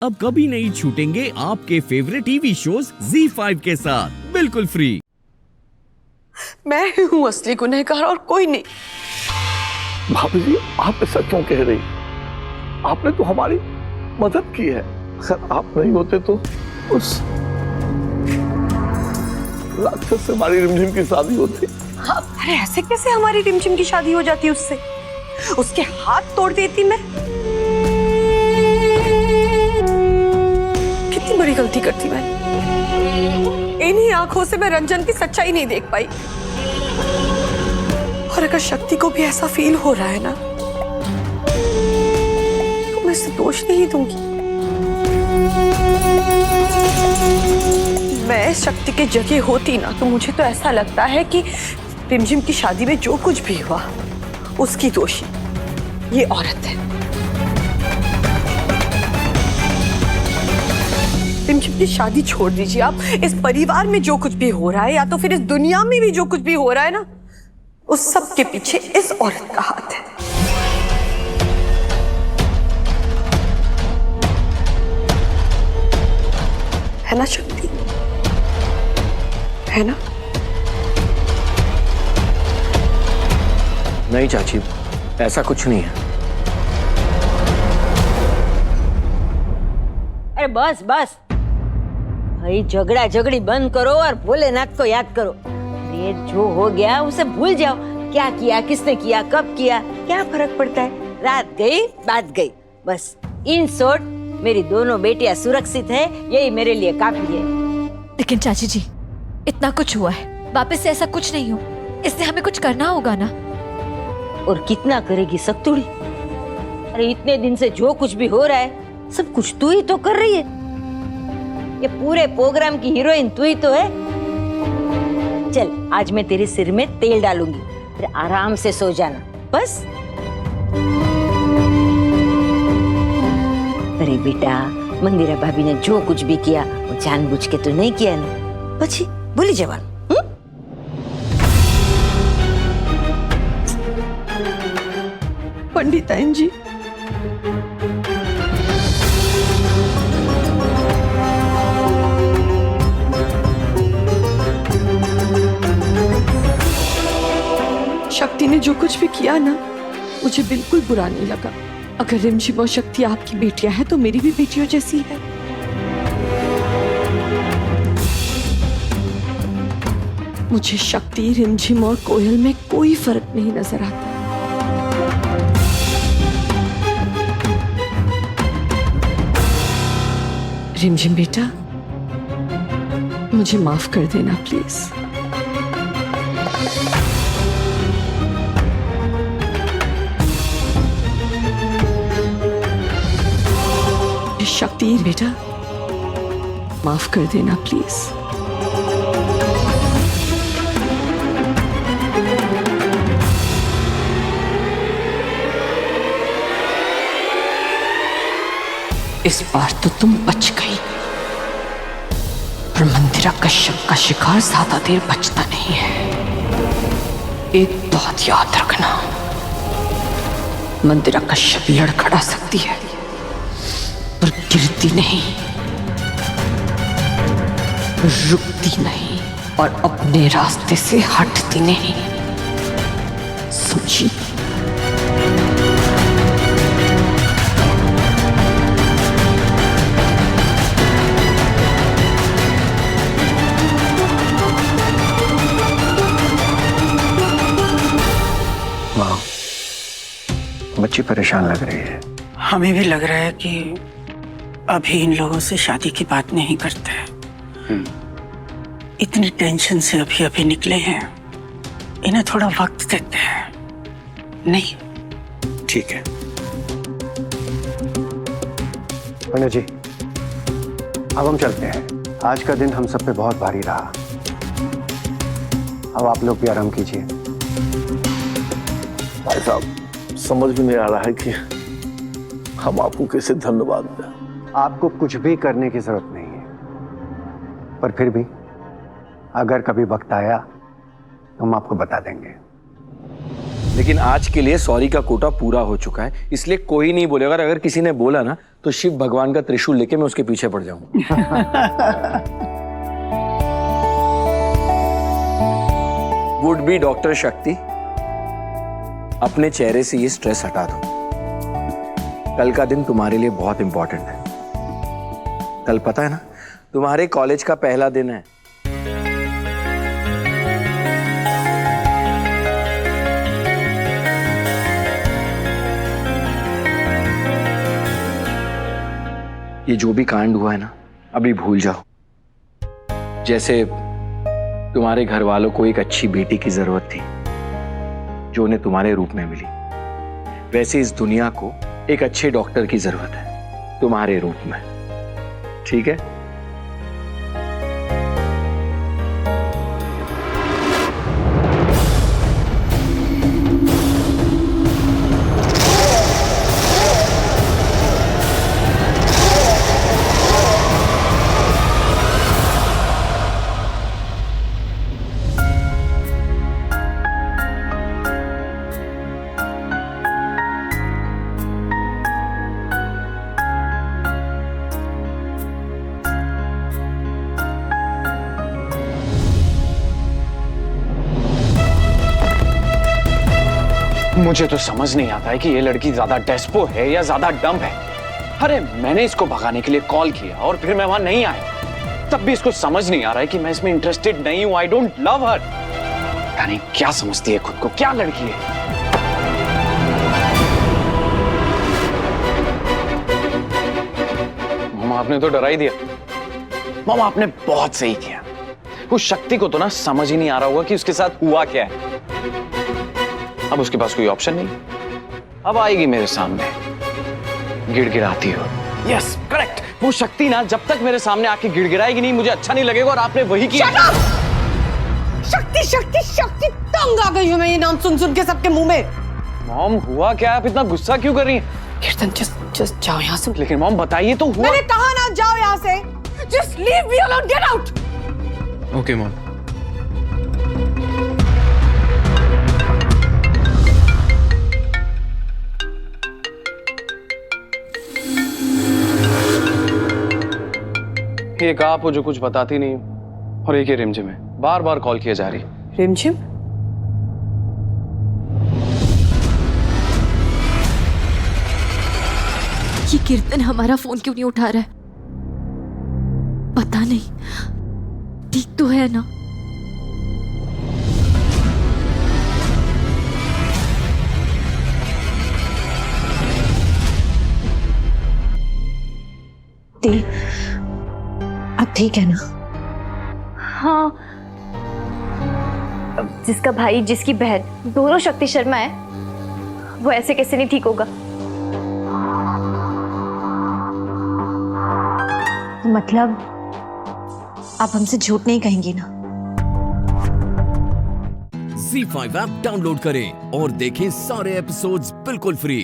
अब कभी नहीं छूटेंगे आपके फेवरेट टीवी शोज ZEE5 के साथ बिल्कुल फ्री। मैं ही हूँ असली गुनहगार और कोई नहीं। भाभी जी, आप ऐसा क्यों कह रही? आपने तो हमारी मदद की है। अगर आप नहीं होते तो उस राक्षस से हमारी रिमझिम की शादी होती। हाँ, अरे ऐसे कैसे हमारी रिमझिम की शादी हो जाती उससे? उसके हाथ तोड़ देती मैं। कितनी बड़ी गलती करती मैं। इन्हीं आंखों से मैं रंजन की सच्चाई नहीं देख पाई। और अगर शक्ति को भी ऐसा फील हो रहा है ना, तो मैं इसे दोष नहीं दूंगी। मैं शक्ति की जगह होती ना, तो मुझे तो ऐसा लगता है कि रिमझिम की शादी में जो कुछ भी हुआ उसकी दोषी ये औरत है। रिमझिम की शादी छोड़ दीजिए आप। इस परिवार में जो कुछ भी हो रहा है, या तो फिर इस दुनिया में भी जो कुछ भी हो रहा है ना, उस सब के पीछे इस औरत का हाथ है। है ना शक्ति? है ना? नहीं चाची, ऐसा कुछ नहीं है। अरे बस बस भाई, झगड़ा झगड़ी बंद करो और भोलेनाथ को याद करो। ये जो हो गया उसे भूल जाओ। क्या किया, किसने किया, कब किया, क्या फर्क पड़ता है? रात गई बात गई। बस इन शॉर्ट, मेरी दोनों बेटियां सुरक्षित है, यही मेरे लिए काफी है। लेकिन चाची जी, इतना कुछ हुआ है, वापस से ऐसा कुछ नहीं हो, इसलिए हमें कुछ करना होगा ना। और कितना करेगी सख्तुड़ी? अरे इतने दिन से जो कुछ भी हो रहा है, सब कुछ तू ही तो कर रही है। ये पूरे प्रोग्राम की हीरोइन तू ही तो है। चल, आज मैं तेरे सिर में तेल डालूंगी, फिर आराम से सो जाना बस। अरे बेटा, मंदिरा भाभी ने जो कुछ भी किया वो जानबूझ के तो नहीं किया ना। પછી ભૂલી જવાનું। पंडिताइन जी, शक्ति ने जो कुछ भी किया ना, मुझे बिल्कुल बुरा नहीं लगा। अगर रिमझिम और शक्ति आपकी बेटियां हैं, तो मेरी भी बेटियों जैसी है। मुझे शक्ति, रिमझिम और कोयल में कोई फर्क नहीं नजर आता। रिमझिम बेटा, मुझे माफ कर देना प्लीज। शक्ति बेटा, माफ कर देना प्लीज। इस बार तो तुम बच गई, पर मंदिरा कश्यप का शिकार ज्यादा देर बचता नहीं है। एक बात याद रखना, मंदिरा कश्यप लड़खड़ा सकती है पर गिरती नहीं, रुकती नहीं और अपने रास्ते से हटती नहीं। समझी? माँ, बच्ची परेशान लग रही है। हमें भी लग रहा है कि अभी इन लोगों से शादी की बात नहीं करते हैं। इतनी टेंशन से अभी अभी निकले हैं, इन्हें थोड़ा वक्त देते हैं। नहीं? ठीक है पंडित जी, अब हम चलते हैं। आज का दिन हम सब पे बहुत भारी रहा। अब आप लोग भी आराम कीजिए। भाई साहब, समझ में नहीं आ रहा है कि हम आपको कैसे धन्यवाद दें। आपको कुछ भी करने की जरूरत नहीं है, पर फिर भी अगर कभी वक्त आया तो हम आपको बता देंगे। लेकिन आज के लिए सॉरी का कोटा पूरा हो चुका है, इसलिए कोई नहीं बोलेगा। अगर किसी ने बोला ना तो शिव भगवान का त्रिशूल लेके मैं उसके पीछे पड़ जाऊंगा। वुड बी डॉक्टर शक्ति, अपने चेहरे से ये स्ट्रेस हटा दो। कल का दिन तुम्हारे लिए बहुत इंपॉर्टेंट है। कल पता है ना, तुम्हारे कॉलेज का पहला दिन है। ये जो भी कांड हुआ है ना, अभी भूल जाओ। जैसे तुम्हारे घर वालों को एक अच्छी बेटी की जरूरत थी जो उन्हें तुम्हारे रूप में मिली, वैसे इस दुनिया को एक अच्छे डॉक्टर की जरूरत है तुम्हारे रूप में। ठीक है? मुझे तो समझ नहीं आता है कि ये लड़की ज्यादा डेस्पो है या ज्यादा डम है। अरे मैंने इसको भगाने के लिए कॉल किया और फिर मैं वहां नहीं आया, तब भी इसको समझ नहीं आ रहा है कि मैं इसमें इंटरेस्टेड नहीं हूं। आई डोंट लव हर। पता नहीं क्या समझती है खुद को, क्या लड़की है। मामा आपने तो डरा ही दिया। मामा आपने बहुत सही किया। उस शक्ति को तो ना समझ ही नहीं आ रहा होगा कि उसके साथ हुआ क्या है। अब उसके पास कोई ऑप्शन नहीं, अब आएगी मेरे सामने गिड़गिड़ाती हो। यस करेक्ट, वो शक्ति ना जब तक मेरे सामने आके गिड़गिड़ाएगी नहीं, मुझे अच्छा नहीं लगेगा। और आपने वही किया। शक्ति शक्ति शक्ति, तंग आ गई हूं मैं ये नाम सुन सुन के सबके मुंह में। मॉम हुआ क्या? आप इतना गुस्सा क्यों कर रही हैं? कीर्तन जस्ट जाओ यहाँ से। लेकिन मॉम बताइए तो हुआ। मैंने कहा ना जाओ यहाँ से। Just leave me alone, get out. Okay mom. एक आप हो जो कुछ बताती नहीं, और एक ये रिमझिम है, बार बार कॉल किया जा रही। रिमझिम? ये कीर्तन हमारा फोन क्यों नहीं उठा रहा है? पता नहीं, ठीक तो है ना? अब ठीक है ना? हाँ, जिसका भाई जिसकी बहन दोनों शक्ति शर्मा है, वो ऐसे कैसे नहीं ठीक होगा? मतलब आप हमसे झूठ नहीं कहेंगी ना? Z5 ऐप डाउनलोड करें और देखें सारे एपिसोड्स बिल्कुल फ्री।